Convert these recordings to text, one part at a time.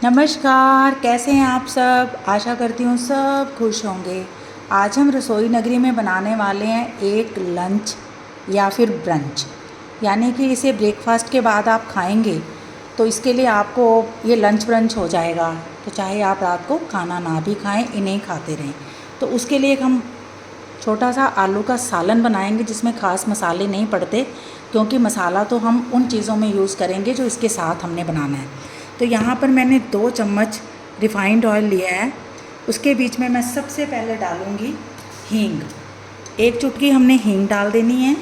नमस्कार, कैसे हैं आप सब। आशा करती हूँ सब खुश होंगे। आज हम रसोई नगरी में बनाने वाले हैं एक लंच या फिर ब्रंच, यानी कि इसे ब्रेकफास्ट के बाद आप खाएंगे तो इसके लिए आपको ये लंच ब्रंच हो जाएगा। तो चाहे आप रात को खाना ना भी खाएं, इन्हें खाते रहें। तो उसके लिए एक हम छोटा सा आलू का सालन बनाएंगे जिसमें ख़ास मसाले नहीं पड़ते, क्योंकि मसाला तो हम उन चीज़ों में यूज़ करेंगे जो इसके साथ हमने बनाना है। तो यहाँ पर मैंने 2 चम्मच रिफ़ाइंड ऑयल लिया है। उसके बीच में मैं सबसे पहले डालूँगी हींग। 1 चुटकी हमने हींग डाल देनी है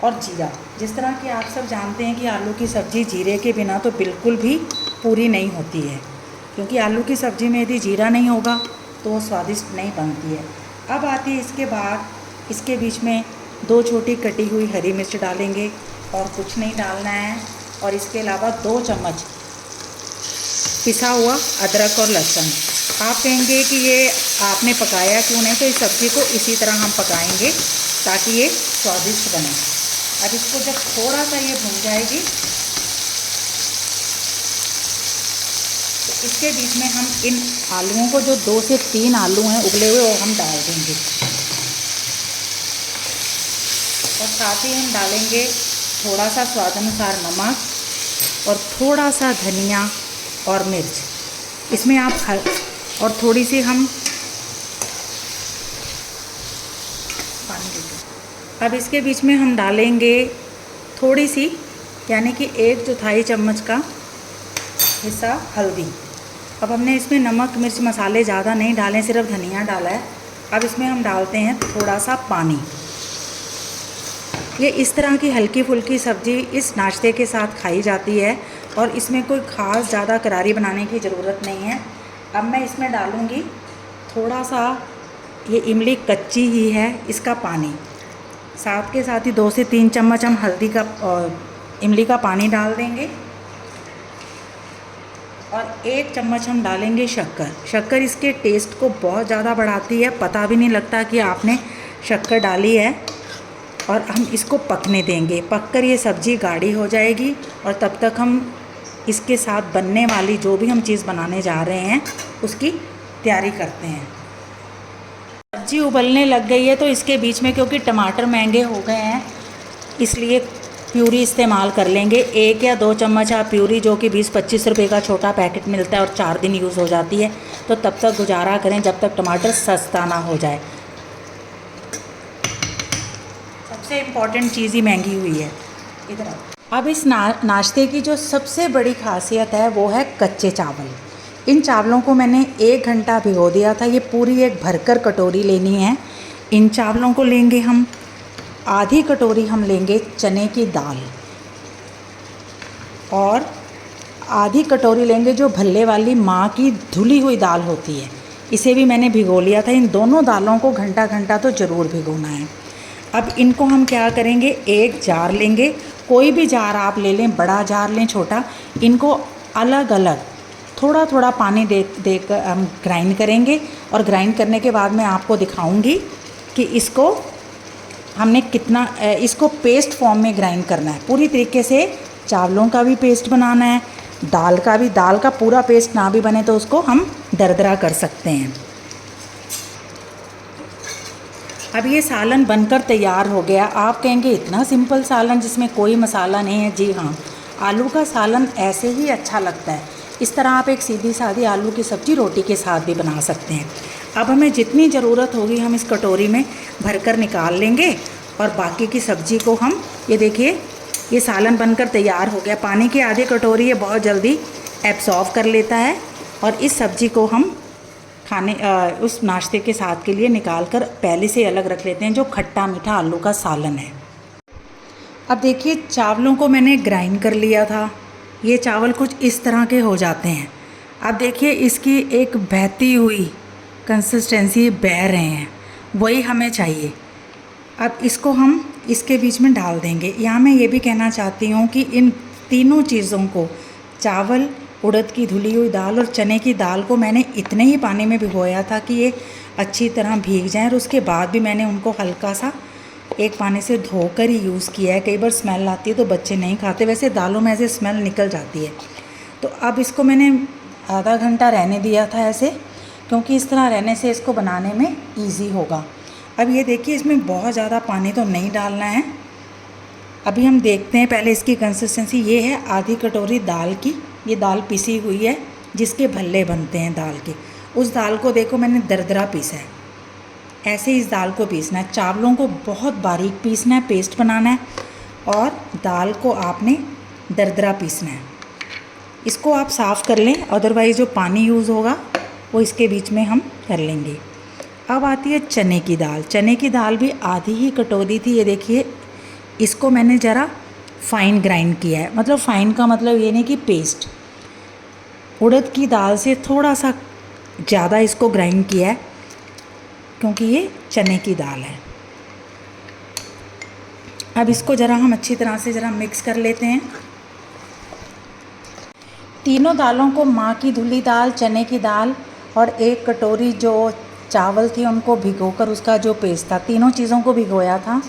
और जीरा। जिस तरह कि आप सब जानते हैं कि आलू की सब्ज़ी जीरे के बिना तो बिल्कुल भी पूरी नहीं होती है, क्योंकि आलू की सब्ज़ी में यदि जीरा नहीं होगा तो वो स्वादिष्ट नहीं बनती है। अब आती है इसके बाद इसके बीच में 2 छोटी कटी हुई हरी मिर्च डालेंगे और कुछ नहीं डालना है। और इसके अलावा 2 चम्मच पिसा हुआ अदरक और लहसुन। आप कहेंगे कि ये आपने पकाया क्यों नहीं, तो इस सब्ज़ी को इसी तरह हम पकाएंगे ताकि ये स्वादिष्ट बने। अब इसको जब थोड़ा सा ये भुन जाएगी तो इसके बीच में हम इन आलूओं को, जो 2 से 3 आलू हैं उबले हुए, वो हम डाल देंगे। और साथ ही हम डालेंगे थोड़ा सा स्वाद अनुसार नमक और थोड़ा सा धनिया और मिर्च। इसमें आप और थोड़ी सी हम पानी देंगे। अब इसके बीच में हम डालेंगे थोड़ी सी, यानी कि 1 चौथाई चम्मच का हिस्सा हल्दी। अब हमने इसमें नमक मिर्च मसाले ज़्यादा नहीं डालें, सिर्फ धनिया डाला है। अब इसमें हम डालते हैं थोड़ा सा पानी। ये इस तरह की हल्की फुल्की सब्ज़ी इस नाश्ते के साथ खाई जाती है और इसमें कोई ख़ास ज़्यादा करारी बनाने की ज़रूरत नहीं है। अब मैं इसमें डालूँगी थोड़ा सा, ये इमली कच्ची ही है, इसका पानी। साथ के साथ ही 2 से 3 चम्मच हम इमली का पानी डाल देंगे और 1 चम्मच हम डालेंगे शक्कर। शक्कर इसके टेस्ट को बहुत ज़्यादा बढ़ाती है, पता भी नहीं लगता कि आपने शक्कर डाली है। और हम इसको पकने देंगे। पककर ये सब्ज़ी गाढ़ी हो जाएगी और तब तक हम इसके साथ बनने वाली जो भी हम चीज़ बनाने जा रहे हैं उसकी तैयारी करते हैं। सब्ज़ी उबलने लग गई है तो इसके बीच में, क्योंकि टमाटर महंगे हो गए हैं, इसलिए प्यूरी इस्तेमाल कर लेंगे। 1 या 2 चम्मच आप प्यूरी, जो कि 20-25 रुपये का छोटा पैकेट मिलता है और 4 दिन यूज़ हो जाती है, तो तब तक गुजारा करें जब तक टमाटर सस्ता ना हो जाए। सबसे इम्पॉर्टेंट चीज़ ही महंगी हुई है। इधर अब इस नाश्ते की जो सबसे बड़ी खासियत है वो है कच्चे चावल। इन चावलों को मैंने 1 घंटा भिगो दिया था। ये पूरी एक भरकर कटोरी लेनी है। इन चावलों को लेंगे हम, आधी कटोरी हम लेंगे चने की दाल और आधी कटोरी लेंगे जो भल्ले वाली माँ की धुली हुई दाल होती है। इसे भी मैंने भिगो लिया था। इन दोनों दालों को घंटा घंटा तो ज़रूर भिगोना है। अब इनको हम क्या करेंगे, एक जार लेंगे, कोई भी जार आप ले लें, बड़ा जार लें छोटा। इनको अलग अलग थोड़ा थोड़ा पानी देकर हम ग्राइंड करेंगे और ग्राइंड करने के बाद मैं आपको दिखाऊंगी कि इसको हमने कितना इसको पेस्ट फॉर्म में ग्राइंड करना है। पूरी तरीके से चावलों का भी पेस्ट बनाना है, दाल का भी। दाल का पूरा पेस्ट ना भी बने तो उसको हम दरदरा कर सकते हैं। अब ये सालन बनकर तैयार हो गया। आप कहेंगे इतना सिंपल सालन जिसमें कोई मसाला नहीं है। जी हाँ, आलू का सालन ऐसे ही अच्छा लगता है। इस तरह आप एक सीधी सादी आलू की सब्ज़ी रोटी के साथ भी बना सकते हैं। अब हमें जितनी ज़रूरत होगी हम इस कटोरी में भरकर निकाल लेंगे और बाकी की सब्ज़ी को हम, ये देखिए, ये सालन बनकर तैयार हो गया। पानी की आधी कटोरी ये बहुत जल्दी एब्सॉर्ब कर लेता है और इस सब्ज़ी को हम उस नाश्ते के साथ के लिए निकाल कर पहले से अलग रख लेते हैं, जो खट्टा मीठा आलू का सालन है। अब देखिए, चावलों को मैंने ग्राइंड कर लिया था। ये चावल कुछ इस तरह के हो जाते हैं। अब देखिए, इसकी एक बहती हुई कंसिस्टेंसी बह रहे हैं, वही हमें चाहिए। अब इसको हम इसके बीच में डाल देंगे। यहाँ मैं ये भी कहना चाहती हूँ कि इन तीनों चीज़ों को, चावल, उड़द की धुली हुई दाल और चने की दाल को, मैंने इतने ही पानी में भिगोया था कि ये अच्छी तरह भीग जाएं। और उसके बाद भी मैंने उनको हल्का सा एक पानी से धोकर ही यूज़ किया है। कई बार स्मेल आती है तो बच्चे नहीं खाते, वैसे दालों में ऐसे स्मेल निकल जाती है। तो अब इसको मैंने आधा घंटा रहने दिया था ऐसे, क्योंकि इस तरह रहने से इसको बनाने में ईजी होगा। अब ये देखिए इसमें बहुत ज़्यादा पानी तो नहीं डालना है। अभी हम देखते हैं पहले इसकी कंसिस्टेंसी। ये है आधी कटोरी दाल की, ये दाल पिसी हुई है जिसके भल्ले बनते हैं दाल के। उस दाल को देखो मैंने दरदरा पीसा है, ऐसे इस दाल को पीसना है। चावलों को बहुत बारीक पीसना है, पेस्ट बनाना है, और दाल को आपने दरदरा पीसना है। इसको आप साफ़ कर लें, अदरवाइज़ जो पानी यूज़ होगा वो इसके बीच में हम कर लेंगे। अब आती है चने की दाल। चने की दाल भी आधी ही कटोरी थी। ये देखिए इसको मैंने ज़रा फ़ाइन ग्राइंड किया है, मतलब फ़ाइन का मतलब ये नहीं कि पेस्ट। उड़द की दाल से थोड़ा सा ज़्यादा इसको ग्राइंड किया है, क्योंकि ये चने की दाल है। अब इसको ज़रा हम अच्छी तरह से ज़रा मिक्स कर लेते हैं। तीनों दालों को, माँ की धुली दाल, चने की दाल और एक कटोरी जो चावल थी उनको भिगोकर उसका जो पेस्ट था, तीनों चीज़ों को भिगोया था।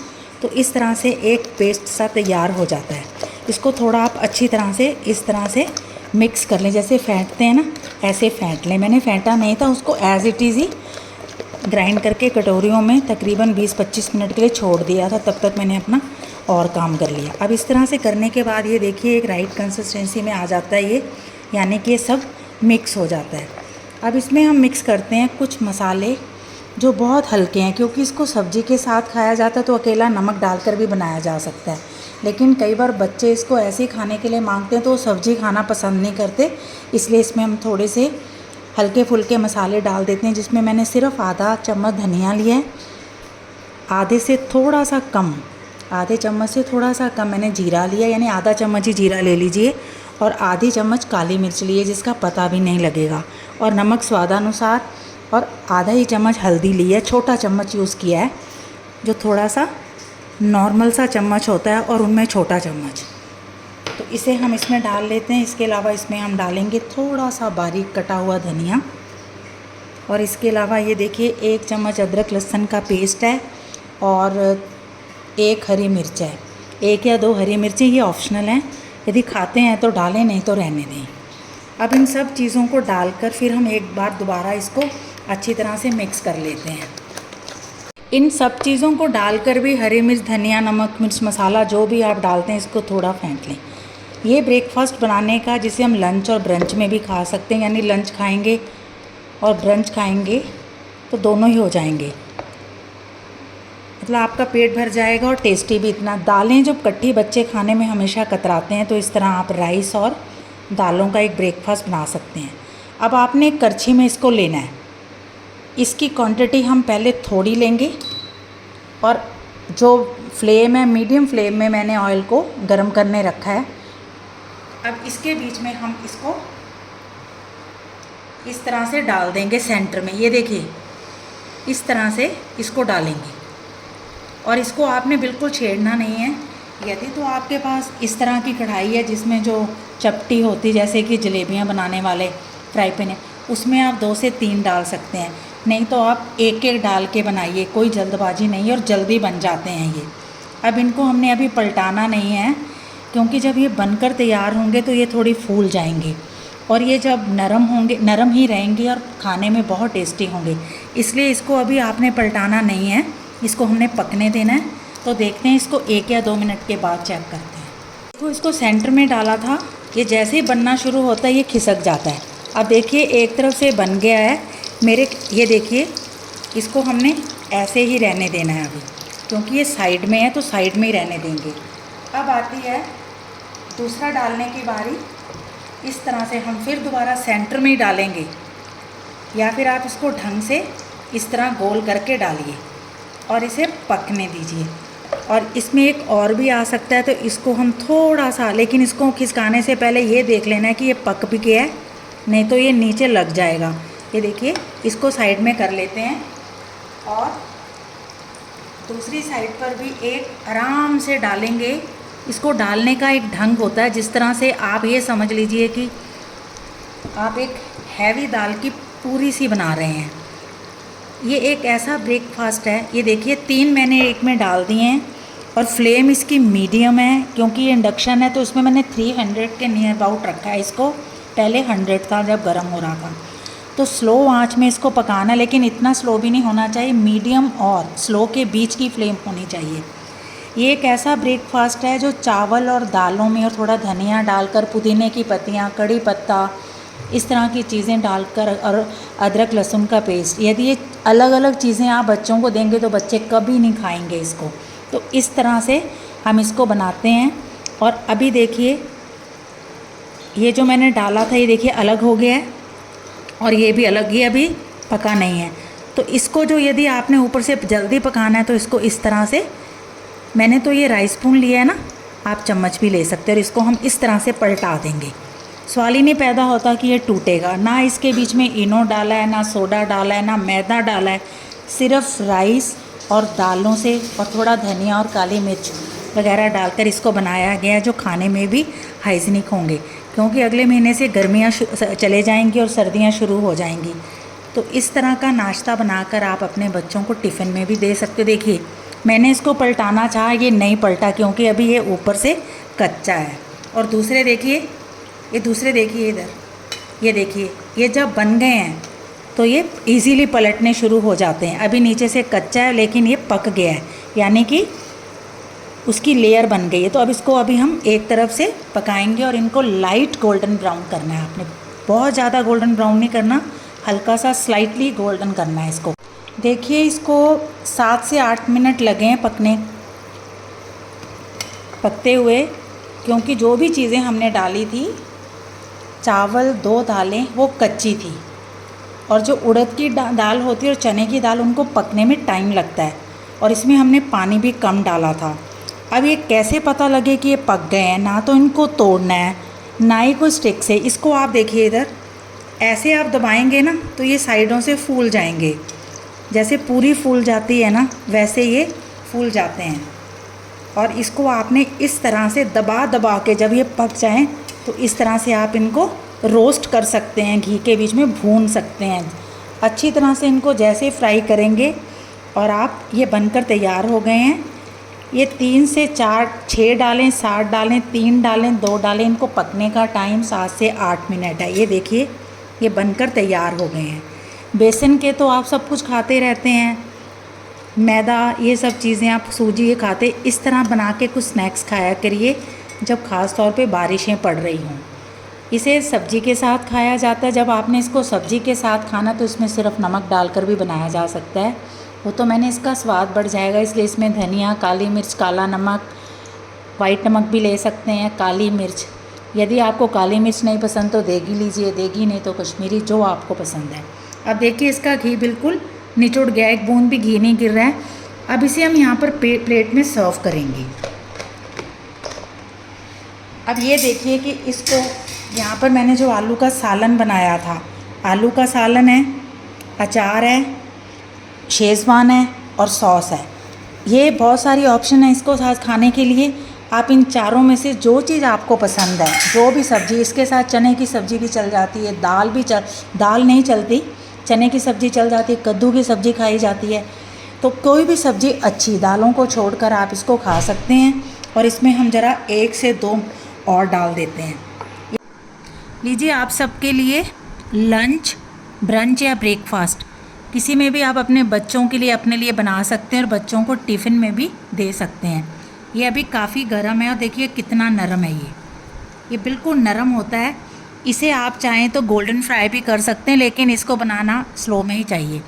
तो इस तरह से एक पेस्ट सा तैयार हो जाता है। इसको थोड़ा आप अच्छी तरह से इस तरह से मिक्स कर लें, जैसे फेंटते हैं ना ऐसे फेंट लें। मैंने फेंटा नहीं था, उसको as it is he grind करके कटोरियों में तकरीबन 20-25 मिनट के लिए छोड़ दिया था। तब तक मैंने अपना और काम कर लिया। अब इस तरह से करने के बाद ये देखिए एक राइट कंसिस्टेंसी में आ जाता है ये, यानी कि ये सब मिक्स हो जाता है। अब इसमें हम मिक्स करते हैं कुछ मसाले जो बहुत हल्के हैं, क्योंकि इसको सब्ज़ी के साथ खाया जाता है तो अकेला नमक डालकर भी बनाया जा सकता है। लेकिन कई बार बच्चे इसको ऐसे ही खाने के लिए मांगते हैं तो वो सब्ज़ी खाना पसंद नहीं करते, इसलिए इसमें हम थोड़े से हल्के फुल्के मसाले डाल देते हैं, जिसमें मैंने सिर्फ आधा चम्मच धनिया लिया है, आधे से थोड़ा सा कम, आधे चम्मच से थोड़ा सा कम मैंने जीरा लिया, यानी आधा चम्मच ही जीरा ले लीजिए, और आधी चम्मच काली मिर्च लिए जिसका पता भी नहीं लगेगा, और नमक स्वादानुसार, और आधा ही चम्मच हल्दी ली है, छोटा चम्मच यूज़ किया है, जो थोड़ा सा नॉर्मल सा चम्मच होता है और उनमें छोटा चम्मच। तो इसे हम इसमें डाल लेते हैं। इसके अलावा इसमें हम डालेंगे थोड़ा सा बारीक कटा हुआ धनिया, और इसके अलावा ये देखिए 1 चम्मच अदरक लहसुन का पेस्ट है, और 1 हरी मिर्च है। 1 या 2 हरी मिर्चें, ये ऑप्शनल हैं, यदि खाते हैं तो डालें, नहीं तो रहने दें। अब इन सब चीज़ों को डालकर फिर हम एक बार दोबारा इसको अच्छी तरह से मिक्स कर लेते हैं। इन सब चीज़ों को डालकर भी हरी मिर्च, धनिया, नमक, मिर्च मसाला जो भी आप डालते हैं इसको थोड़ा फेंट लें। ये ब्रेकफास्ट बनाने का, जिसे हम लंच और ब्रंच में भी खा सकते हैं, यानी लंच खाएंगे और ब्रंच खाएंगे तो दोनों ही हो जाएंगे, मतलब आपका पेट भर जाएगा और टेस्टी भी इतना। दालें जब कट्ठी बच्चे खाने में हमेशा कतराते हैं, तो इस तरह आप राइस और दालों का एक ब्रेकफास्ट बना सकते हैं। अब आपने एक करछी में इसको लेना है। इसकी क्वांटिटी हम पहले थोड़ी लेंगे, और जो फ्लेम है मीडियम फ्लेम में मैंने ऑयल को गर्म करने रखा है। अब इसके बीच में हम इसको इस तरह से डाल देंगे सेंटर में। ये देखिए इस तरह से इसको डालेंगे, और इसको आपने बिल्कुल छेड़ना नहीं है। यदि तो आपके पास इस तरह की कढ़ाई है जिसमें जो चपटी होती, जैसे कि जलेबियाँ बनाने वाले फ्राई पैन है, उसमें आप 2 से 3 डाल सकते हैं, नहीं तो आप एक डाल के बनाइए, कोई जल्दबाजी नहीं है और जल्दी बन जाते हैं ये। अब इनको हमने अभी पलटाना नहीं है, क्योंकि जब ये बनकर तैयार होंगे तो ये थोड़ी फूल जाएंगे, और ये जब नरम होंगे, नरम ही रहेंगे और खाने में बहुत टेस्टी होंगे। इसलिए इसको अभी आपने पलटाना नहीं है, इसको हमने पकने देना है। तो देखते हैं इसको 1 या 2 मिनट के बाद चेक करते हैं। तो इसको सेंटर में डाला था, ये जैसे ही बनना शुरू होता है ये खिसक जाता है। अब देखिए एक तरफ से बन गया है मेरे, ये देखिए इसको हमने ऐसे ही रहने देना है अभी, क्योंकि ये साइड में है तो साइड में ही रहने देंगे। अब आती है दूसरा डालने की बारी। इस तरह से हम फिर दोबारा सेंटर में ही डालेंगे, या फिर आप इसको ढंग से इस तरह गोल करके डालिए और इसे पकने दीजिए। और इसमें एक और भी आ सकता है, तो इसको हम थोड़ा सा, लेकिन इसको खिसकाने से पहले ये देख लेना है कि ये पक भी गया है, नहीं तो ये नीचे लग जाएगा। ये देखिए इसको साइड में कर लेते हैं, और दूसरी साइड पर भी एक आराम से डालेंगे। इसको डालने का एक ढंग होता है, जिस तरह से आप ये समझ लीजिए कि आप एक हैवी दाल की पूरी सी बना रहे हैं। ये एक ऐसा ब्रेकफास्ट है। ये देखिए 3 मैंने एक में डाल दिए हैं, और फ्लेम इसकी मीडियम है, क्योंकि ये इंडक्शन है तो इसमें मैंने 300 के नियर अबाउट रखा है इसको, पहले 100 था जब गर्म हो रहा था। तो स्लो आंच में इसको पकाना, लेकिन इतना स्लो भी नहीं होना चाहिए, मीडियम और स्लो के बीच की फ्लेम होनी चाहिए। ये एक ऐसा ब्रेकफास्ट है जो चावल और दालों में और थोड़ा धनिया डालकर, पुदीने की पत्तियाँ, कड़ी पत्ता, इस तरह की चीज़ें डालकर और अदरक लहसुन का पेस्ट, यदि ये अलग अलग चीज़ें आप बच्चों को देंगे तो बच्चे कभी नहीं खाएंगे इसको। तो इस तरह से हम इसको बनाते हैं। और अभी देखिए ये जो मैंने डाला था ये देखिए अलग हो गया है और ये भी अलग, ये अभी पका नहीं है। तो इसको जो यदि आपने ऊपर से जल्दी पकाना है तो इसको इस तरह से, मैंने तो ये राइस स्पून लिया है ना, आप चम्मच भी ले सकते हैं, और इसको हम इस तरह से पलटा देंगे। सवाल ही नहीं पैदा होता कि ये टूटेगा। ना इसके बीच में इनो डाला है, ना सोडा डाला है, ना मैदा डाला है, सिर्फ राइस और दालों से और थोड़ा धनिया और काली मिर्च वगैरह डालकर इसको बनाया गया, जो खाने में भी हाइजीनिक होंगे, क्योंकि अगले महीने से गर्मियाँ चले जाएंगी और सर्दियाँ शुरू हो जाएंगी। तो इस तरह का नाश्ता बनाकर आप अपने बच्चों को टिफ़िन में भी दे सकते। देखिए मैंने इसको पलटाना चाहा, ये नहीं पलटा क्योंकि अभी ये ऊपर से कच्चा है। और दूसरे देखिए, ये दूसरे देखिए इधर, ये देखिए ये जब बन गए हैं तो ये इजीली पलटने शुरू हो जाते हैं। अभी नीचे से कच्चा है लेकिन ये पक गया है, यानी कि उसकी लेयर बन गई है। तो अब इसको अभी हम एक तरफ से पकाएंगे और इनको लाइट गोल्डन ब्राउन करना है आपने, बहुत ज़्यादा गोल्डन ब्राउन नहीं करना, हल्का सा स्लाइटली गोल्डन करना है इसको। देखिए इसको 7 से 8 मिनट लगे हैं पकते हुए, क्योंकि जो भी चीज़ें हमने डाली थी, चावल 2 दालें वो कच्ची थी, और जो उड़द की दाल होती है और चने की दाल, उनको पकने में टाइम लगता है, और इसमें हमने पानी भी कम डाला था। अब ये कैसे पता लगे कि ये पक गए हैं? ना तो इनको तोड़ना है, ना ही कोई स्टिक से। इसको आप देखिए इधर, ऐसे आप दबाएंगे ना तो ये साइडों से फूल जाएंगे, जैसे पूरी फूल जाती है ना वैसे ये फूल जाते हैं। और इसको आपने इस तरह से दबा दबा के, जब ये पक जाएं तो इस तरह से आप इनको रोस्ट कर सकते हैं, घी के बीच में भून सकते हैं अच्छी तरह से। इनको जैसे फ्राई करेंगे और आप, ये बनकर तैयार हो गए हैं। ये 3 से 4, 6 डालें, 7 डालें, 3 डालें, 2 डालें, इनको पकने का टाइम 7 से 8 मिनट है। ये देखिए ये बनकर तैयार हो गए हैं। बेसन के तो आप सब कुछ खाते रहते हैं, मैदा, ये सब चीज़ें आप, सूजी ये खाते, इस तरह बना के कुछ स्नैक्स खाया करिए जब ख़ास तौर पे बारिशें पड़ रही हों। इसे सब्जी के साथ खाया जाता है। जब आपने इसको सब्जी के साथ खाना तो इसमें सिर्फ नमक डालकर भी बनाया जा सकता है, वो तो मैंने इसका स्वाद बढ़ जाएगा इसलिए इसमें धनिया, काली मिर्च, काला नमक, वाइट नमक भी ले सकते हैं, काली मिर्च। यदि आपको काली मिर्च नहीं पसंद तो देगी लीजिए, देगी नहीं तो कश्मीरी, जो आपको पसंद है। अब देखिए इसका घी बिल्कुल निचुड़ गया, एक बूंद भी घी नहीं गिर रहा है। अब इसे हम यहाँ पर प्लेट में सर्व करेंगे। अब ये देखिए कि इसको, यहाँ पर मैंने जो आलू का सालन बनाया था, आलू का सालन है, अचार है, शेज़वान है और सॉस है। ये बहुत सारी ऑप्शन है इसको साथ खाने के लिए। आप इन चारों में से जो चीज़ आपको पसंद है, जो भी सब्ज़ी, इसके साथ चने की सब्ज़ी भी चल जाती है, दाल नहीं चलती, चने की सब्ज़ी चल जाती है, कद्दू की सब्ज़ी खाई जाती है। तो कोई भी सब्ज़ी अच्छी, दालों को छोड़कर आप इसको खा सकते हैं। और इसमें हम ज़रा 1 से 2 और डाल देते हैं। लीजिए आप सबके लिए लंच, ब्रंच या ब्रेकफास्ट, किसी में भी आप अपने बच्चों के लिए, अपने लिए बना सकते हैं और बच्चों को टिफ़िन में भी दे सकते हैं। ये अभी काफ़ी गर्म है और देखिए कितना नरम है ये बिल्कुल नरम होता है। इसे आप चाहें तो गोल्डन फ्राई भी कर सकते हैं, लेकिन इसको बनाना स्लो में ही चाहिए।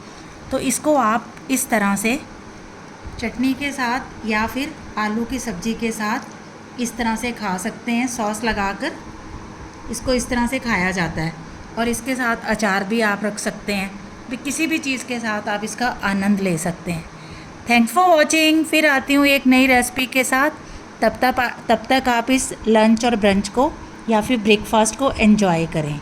तो इसको आप इस तरह से चटनी के साथ या फिर आलू की सब्ज़ी के साथ इस तरह से खा सकते हैं, सॉस लगाकर इसको इस तरह से खाया जाता है। और इसके साथ अचार भी आप रख सकते हैं, किसी भी चीज़ के साथ आप इसका आनंद ले सकते हैं। Thanks for watching. फिर आती हूँ एक नई रेसिपी के साथ। तब तक आप इस लंच और ब्रंच को या फिर ब्रेकफास्ट को एंजॉय करें।